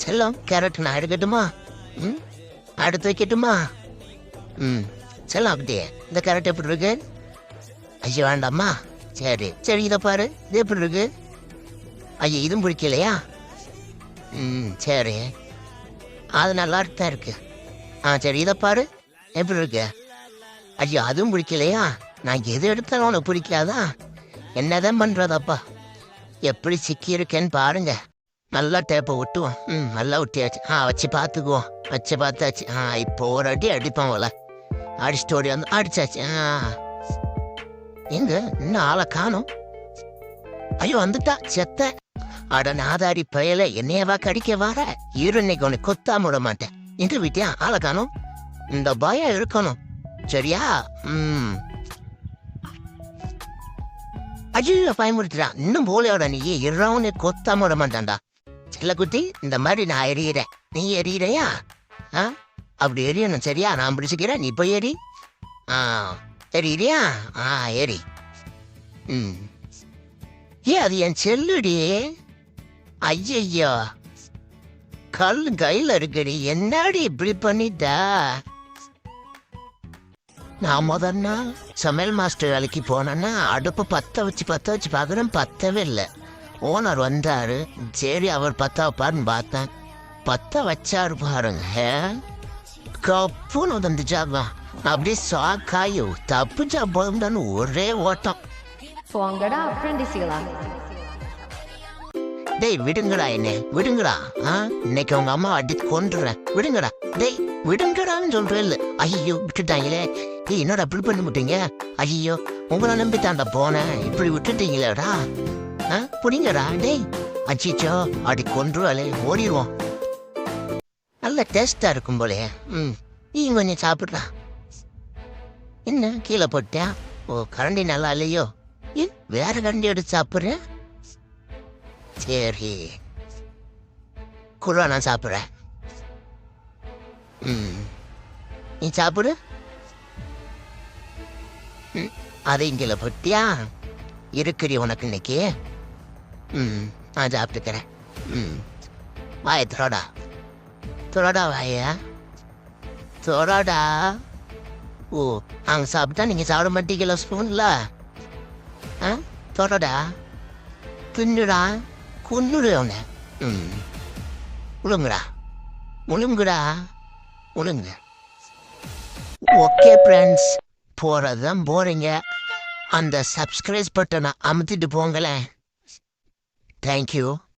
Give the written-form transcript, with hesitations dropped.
செல்லம் கேரட் நான் எடுக்கட்டுமா? ம் அடுத்து வைக்கட்டுமா? ம் செல்லம் அப்படியே இந்த கேரட் எப்படி இருக்கு? ஐயோ வேண்டாம்மா. சரி சரி, இதை பாரு, இது எப்படி இருக்கு? ஐயோ இதுவும் பிடிக்கலையா? சரி, அது நல்லா தான் இருக்கு. சரி இதை பாரு, எப்படி இருக்கு? ஐயோ அதுவும் பிடிக்கலையா? நான் எது எடுத்தாலும் உனக்கு பிடிக்காதா? என்னதான் பண்ணுறதப்பா? எப்படி சிக்கியிருக்கேன்னு பாருங்க. நல்லா டேப்பை விட்டுவோம். நல்லா விட்டியாச்சு. வச்சு பார்த்துக்குவோம். வச்சு பார்த்தாச்சு. இப்போ ஒரு அடி அடிப்பான் போல. அடிச்சுட்டு ஓடி வந்து அடிச்சாச்சு. எங்க இன்னும் ஆளை காணும்? ஐயோ வந்துட்டா செத்த. அட நாதாரி பயல, என்னையவா கடிக்க வார? இரு, இன்னைக்கு உனக்கு கொத்தாம விட மாட்டேன். எங்க விட்டியா ஆளை காணும்? இந்த பயம் இருக்கணும் சரியா? ஐயோ பயமுறுத்துறான். இன்னும் போலையோட நீ இரவுன்னு கொத்தாம விட மாட்டான்டா. செல்லக்குட்டி, இந்த மாதிரி நான் எறிகிறேன், நீ எறிகிறையா? அப்படி எரியணும் சரியா? நான் பிடிச்சிக்கிறேன், நீ போய் எரி. எறிகிறியா? எரி. அது என் செல்லுடி. ஐயோ கல் கையில் இருக்குடி, என்னடி இப்படி பண்ணிட்டா? நான் முதல்ல சமையல் மாஸ்டர் வேலைக்கு போனேன்னா அடுப்பு பற்ற வச்சு பார்க்குறேன், பற்றவே இல்லை. ஓனர் வந்தார், சரி அவர் பற்ற வைப்பாருன்னு பார்த்தேன். பற்ற வச்சாரு பாருங்க, கப்புன்னு வந்துச்சாதான். அப்படியே சாக்காயோ தப்புச்சா போதும்டான்னு ஒரே ஓட்டம். டேய் விடுங்கடா, என்ன விடுங்கடா. இன்னைக்கு உங்க அம்மா அடி கொண்டுறேன், விடுங்கடா. டேய் விடுங்கடான்னு சொல்றேன். இல்லை ஐயோ விட்டுட்டாங்களே. டேய் என்னடா அப்படி பண்ணி விட்டீங்க? ஐயோ உங்களை நம்பித்தாண்டா போனேன், இப்படி விட்டுட்டீங்களேடா. புடிங்கடா. டேய் அச்சிச்சோ அடி கொன்றுவாளே, ஓடிடுவோம். நல்ல டேஸ்டா இருக்கும் போலே. நீ கொஞ்சம் சாப்பிட்றா. என்ன கீழே போட்டியா? கரண்டி நல்லா இல்லையோ? வேற கரண்டி எடுத்து சாப்பிட்றேன். சரி குருவா, நான் சாப்பிட்றேன். நீ சாப்பிடு. அதை இங்கே போட்டியா? இருக்குடி உனக்கு இன்னைக்கு. நான் சாப்பிட்டுக்கிறேன். வாய துறடா, துறடா வாய துறடா. அங்கே சாப்பிட்டா நீங்கள் சாப்பிட மாட்டீங்களா ஸ்பூன்ல? தொடடா, தின்னுடா, கொன்னுடு அவனை. முழுங்குடா முழுங்குடா முழுங்க. ஓகே ஃப்ரெண்ட்ஸ், போகிறதான் போகிறீங்க. அந்த சப்ஸ்கிரைப் பட்டனை அமுத்திட்டு போங்களேன். தேங்க்யூ.